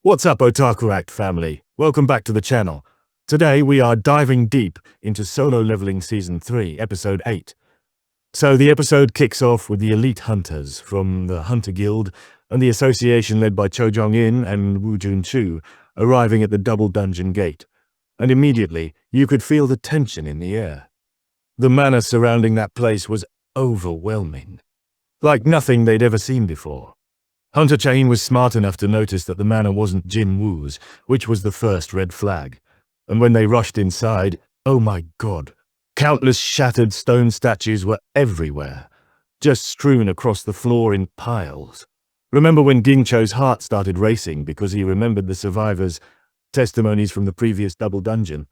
What's up, Otakuact family? Welcome back to the channel. Today we are diving deep into Solo Leveling Season 3, Episode 8. So the episode kicks off with the elite hunters from the Hunter Guild and the association led by Cho Jong-in and Woo Jun-chu arriving at the double dungeon gate. And immediately, you could feel the tension in the air. The manner surrounding that place was overwhelming, like nothing they'd ever seen before. Hunter Chain was smart enough to notice that the manor wasn't Jin-Woo's, which was the first red flag. And when they rushed inside, oh my god, countless shattered stone statues were everywhere, just strewn across the floor in piles. Remember when Gincho's heart started racing because he remembered the survivors' testimonies from the previous double dungeon?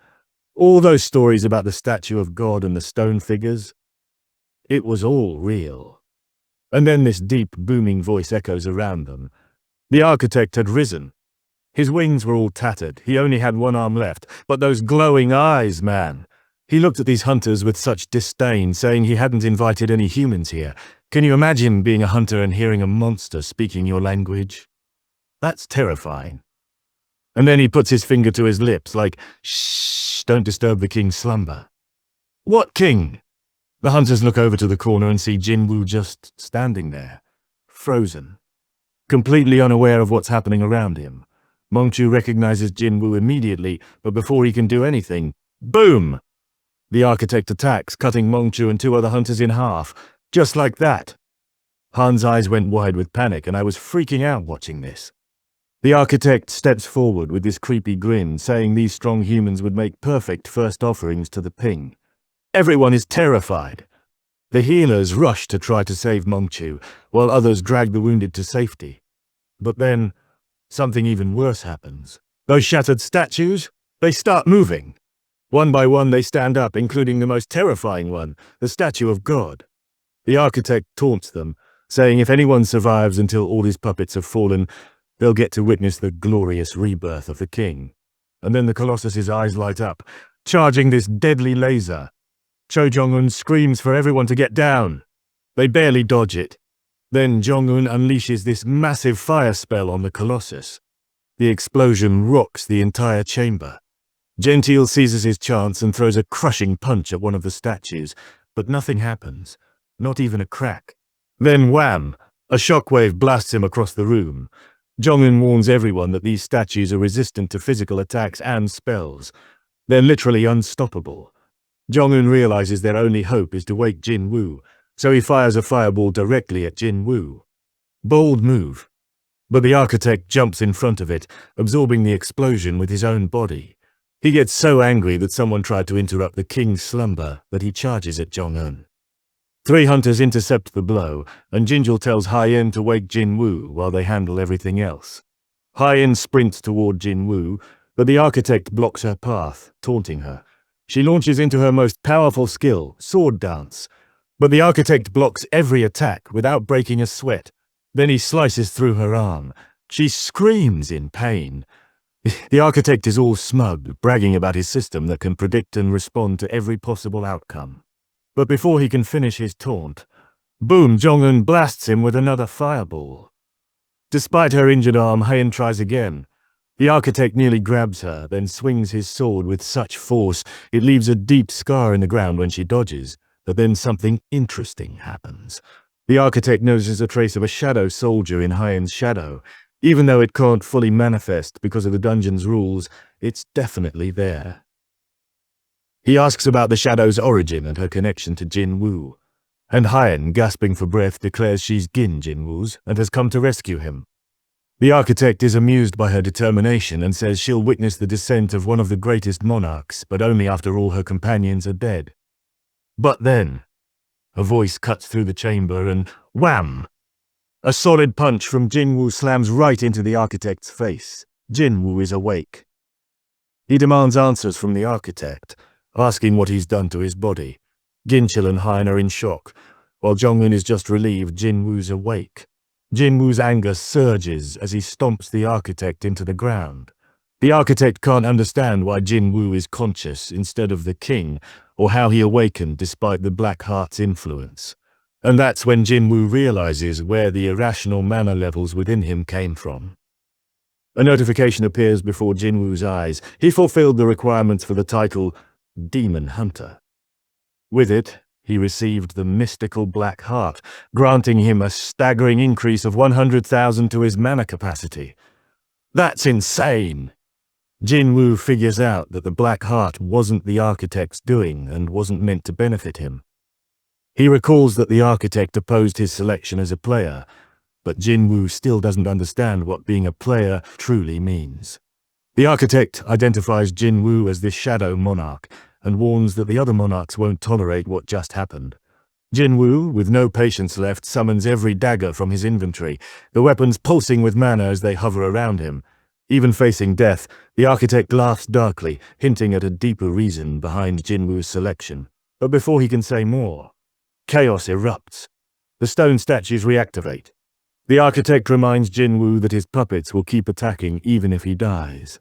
All those stories about the statue of God and the stone figures? It was all real. And then this deep, booming voice echoes around them. The architect had risen. His wings were all tattered. He only had one arm left. But those glowing eyes, man. He looked at these hunters with such disdain, saying he hadn't invited any humans here. Can you imagine being a hunter and hearing a monster speaking your language? That's terrifying. And then he puts his finger to his lips, like, shh, don't disturb the king's slumber. What king? The hunters look over to the corner and see Jin-Woo just standing there, frozen, completely unaware of what's happening around him. Mongchu recognizes Jin-Woo immediately, but before he can do anything, boom! The architect attacks, cutting Mongchu and two other hunters in half, just like that. Han's eyes went wide with panic, and I was freaking out watching this. The architect steps forward with this creepy grin, saying these strong humans would make perfect first offerings to the Ping. Everyone is terrified. The healers rush to try to save Mongchu, while others drag the wounded to safety. But then, something even worse happens. Those shattered statues, they start moving. One by one they stand up, including the most terrifying one, the statue of God. The architect taunts them, saying if anyone survives until all his puppets have fallen, they'll get to witness the glorious rebirth of the king. And then the Colossus's eyes light up, charging this deadly laser. Cho Jong-un screams for everyone to get down. They barely dodge it. Then Jong-un unleashes this massive fire spell on the Colossus. The explosion rocks the entire chamber. Gentile seizes his chance and throws a crushing punch at one of the statues, but nothing happens, not even a crack. Then wham! A shockwave blasts him across the room. Jong-un warns everyone that these statues are resistant to physical attacks and spells. They're literally unstoppable. Jong-un realizes their only hope is to wake Jin-Woo, so he fires a fireball directly at Jin-Woo. Bold move. But the architect jumps in front of it, absorbing the explosion with his own body. He gets so angry that someone tried to interrupt the king's slumber that he charges at Jong-un. Three hunters intercept the blow, and Jinjul tells Hyen to wake Jin-Woo while they handle everything else. Hyen sprints toward Jin-Woo, but the architect blocks her path, taunting her. She launches into her most powerful skill, sword dance. But the architect blocks every attack without breaking a sweat. Then he slices through her arm. She screams in pain. The architect is all smug, bragging about his system that can predict and respond to every possible outcome. But before he can finish his taunt, boom, Jong-un blasts him with another fireball. Despite her injured arm, Hyen tries again. The architect nearly grabs her, then swings his sword with such force it leaves a deep scar in the ground when she dodges. But then something interesting happens. The architect notices a trace of a shadow soldier in Hyen's shadow. Even though it can't fully manifest because of the dungeon's rules, it's definitely there. He asks about the shadow's origin and her connection to Jin-Woo. And Hyen, gasping for breath, declares she's Jin-Woo's and has come to rescue him. The architect is amused by her determination and says she'll witness the descent of one of the greatest monarchs, but only after all her companions are dead. But then, a voice cuts through the chamber and wham! A solid punch from Jin-Woo slams right into the architect's face. Jin-Woo is awake. He demands answers from the architect, asking what he's done to his body. Ginchil and Hyen are in shock, while Jong-un is just relieved Jin-Woo's awake. Jin-Woo's anger surges as he stomps the architect into the ground. The architect can't understand why Jin-Woo is conscious instead of the king, or how he awakened despite the Black Heart's influence. And that's when Jin-Woo realizes where the irrational mana levels within him came from. A notification appears before Jin-Woo's eyes. He fulfilled the requirements for the title Demon Hunter. With it, he received the mystical Black Heart, granting him a staggering increase of 100,000 to his mana capacity. That's insane! Jin-Woo figures out that the Black Heart wasn't the Architect's doing and wasn't meant to benefit him. He recalls that the Architect opposed his selection as a player, but Jin-Woo still doesn't understand what being a player truly means. The Architect identifies Jin-Woo as the Shadow Monarch and warns that the other monarchs won't tolerate what just happened. Jin-Woo, with no patience left, summons every dagger from his inventory, the weapons pulsing with mana as they hover around him. Even facing death, the Architect laughs darkly, hinting at a deeper reason behind Jin-Woo's selection. But before he can say more, chaos erupts. The stone statues reactivate. The Architect reminds Jin-Woo that his puppets will keep attacking even if he dies.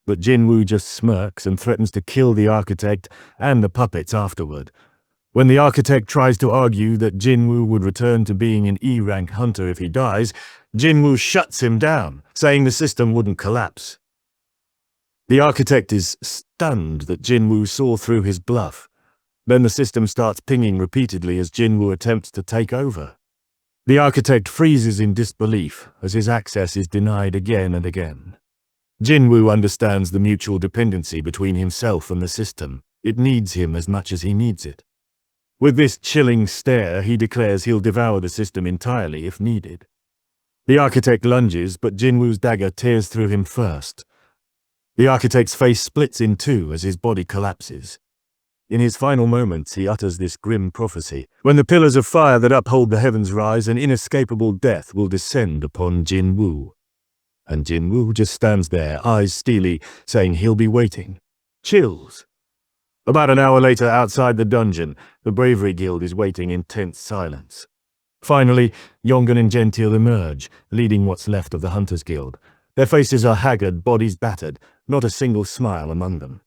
But Jin-Woo just smirks and threatens to kill the Architect and the puppets afterward. When the Architect tries to argue that Jin-Woo would return to being an E-rank hunter if he dies, Jin-Woo shuts him down, saying the system wouldn't collapse. The Architect is stunned that Jin-Woo saw through his bluff. Then the system starts pinging repeatedly as Jin-Woo attempts to take over. The Architect freezes in disbelief as his access is denied again and again. Jin-Woo understands the mutual dependency between himself and the system. It needs him as much as he needs it. With this chilling stare, he declares he'll devour the system entirely if needed. The Architect lunges, but Jin-Woo's dagger tears through him first. The Architect's face splits in two as his body collapses. In his final moments, he utters this grim prophecy. When the pillars of fire that uphold the heavens rise, an inescapable death will descend upon Jin-Woo. And Jin-Woo just stands there, eyes steely, saying he'll be waiting. Chills. About an hour later, outside the dungeon, the Bravery Guild is waiting in tense silence. Finally, Yongan and Gentile emerge, leading what's left of the Hunters Guild. Their faces are haggard, bodies battered, not a single smile among them.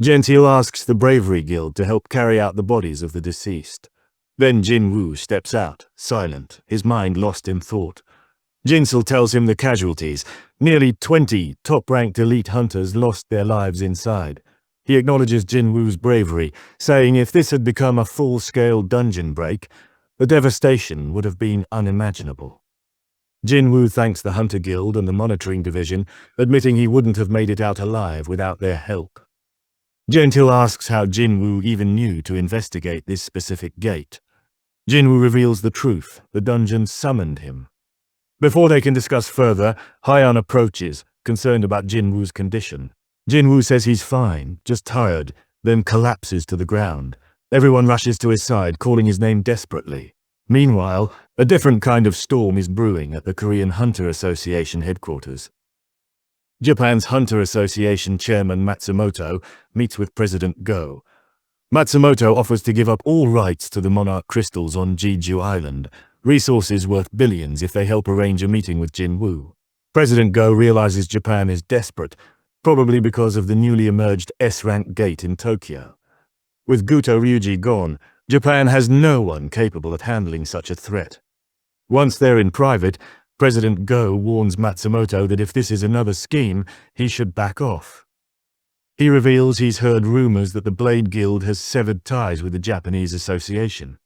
Gentile asks the Bravery Guild to help carry out the bodies of the deceased. Then Jin-Woo steps out, silent, his mind lost in thought. Jinsel tells him the casualties. Nearly 20 top-ranked elite hunters lost their lives inside. He acknowledges Jin-Woo's bravery, saying if this had become a full-scale dungeon break, the devastation would have been unimaginable. Jin-Woo thanks the Hunter Guild and the Monitoring Division, admitting he wouldn't have made it out alive without their help. Gentile asks how Jin-Woo even knew to investigate this specific gate. Jin-Woo reveals the truth. The dungeon summoned him. Before they can discuss further, Hyan approaches, concerned about Jin-Woo's condition. Jin-Woo says he's fine, just tired, then collapses to the ground. Everyone rushes to his side, calling his name desperately. Meanwhile, a different kind of storm is brewing at the Korean Hunter Association headquarters. Japan's Hunter Association chairman Matsumoto meets with President Go. Matsumoto offers to give up all rights to the Monarch crystals on Jeju Island, resources worth billions if they help arrange a meeting with Jin-Woo. President Go realizes Japan is desperate, probably because of the newly emerged S-rank gate in Tokyo. With Guto Ryuji gone, Japan has no one capable of handling such a threat. Once they're in private, President Go warns Matsumoto that if this is another scheme, he should back off. He reveals he's heard rumors that the Blade Guild has severed ties with the Japanese Association.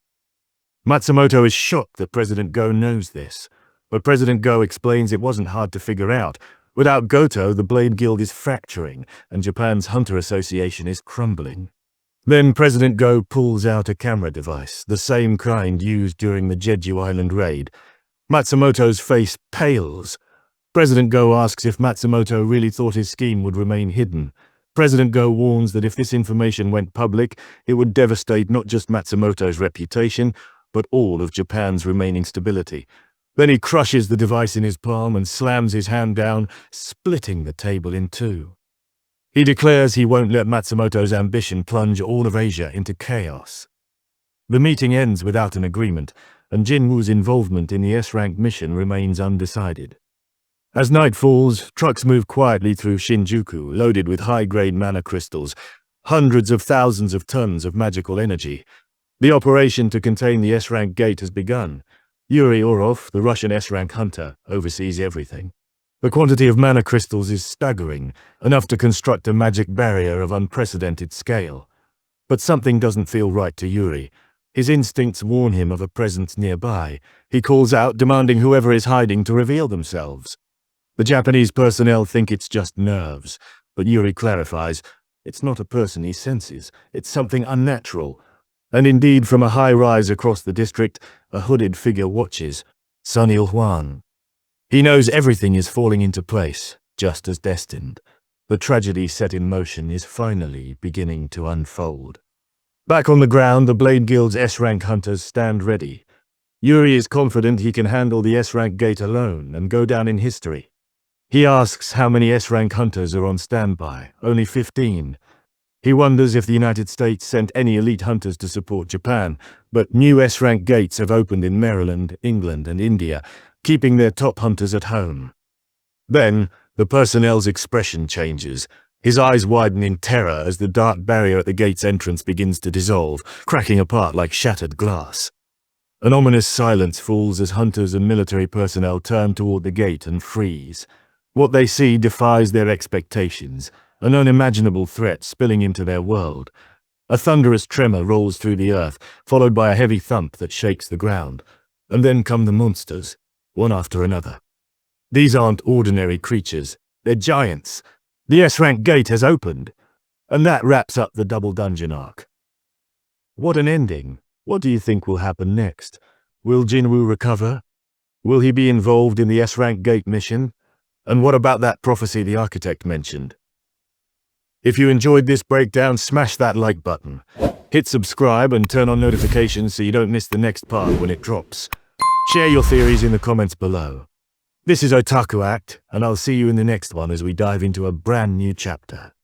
Matsumoto is shocked that President Go knows this, but President Go explains it wasn't hard to figure out. Without Goto, the Blade Guild is fracturing, and Japan's Hunter Association is crumbling. Then President Go pulls out a camera device, the same kind used during the Jeju Island raid. Matsumoto's face pales. President Go asks if Matsumoto really thought his scheme would remain hidden. President Go warns that if this information went public, it would devastate not just Matsumoto's reputation, but all of Japan's remaining stability. Then he crushes the device in his palm and slams his hand down, splitting the table in two. He declares he won't let Matsumoto's ambition plunge all of Asia into chaos. The meeting ends without an agreement, and Jin-Woo's involvement in the S-rank mission remains undecided. As night falls, trucks move quietly through Shinjuku, loaded with high-grade mana crystals, hundreds of thousands of tons of magical energy. The operation to contain the S-rank gate has begun. Yuri Orov, the Russian S-rank hunter, oversees everything. The quantity of mana crystals is staggering, enough to construct a magic barrier of unprecedented scale. But something doesn't feel right to Yuri. His instincts warn him of a presence nearby. He calls out, demanding whoever is hiding to reveal themselves. The Japanese personnel think it's just nerves, but Yuri clarifies, it's not a person he senses, it's something unnatural. And indeed, from a high rise across the district, a hooded figure watches, Sunil Hwan. He knows everything is falling into place, just as destined. The tragedy set in motion is finally beginning to unfold. Back on the ground, the Blade Guild's S-rank hunters stand ready. Yuri is confident he can handle the S-rank gate alone and go down in history. He asks how many S-rank hunters are on standby. Only 15. He wonders if the United States sent any elite hunters to support Japan, but new S-rank gates have opened in Maryland, England, and India, keeping their top hunters at home. Then, the personnel's expression changes. His eyes widen in terror as the dark barrier at the gate's entrance begins to dissolve, cracking apart like shattered glass. An ominous silence falls as hunters and military personnel turn toward the gate and freeze. What they see defies their expectations, an unimaginable threat spilling into their world. A thunderous tremor rolls through the earth, followed by a heavy thump that shakes the ground. And then come the monsters, one after another. These aren't ordinary creatures, they're giants. The S-rank gate has opened, and that wraps up the double dungeon arc. What an ending. What do you think will happen next? Will Jin-Woo recover? Will he be involved in the S-rank gate mission? And what about that prophecy the architect mentioned? If you enjoyed this breakdown, smash that like button. Hit subscribe and turn on notifications so you don't miss the next part when it drops. Share your theories in the comments below. This is Otakuact, and I'll see you in the next one as we dive into a brand new chapter.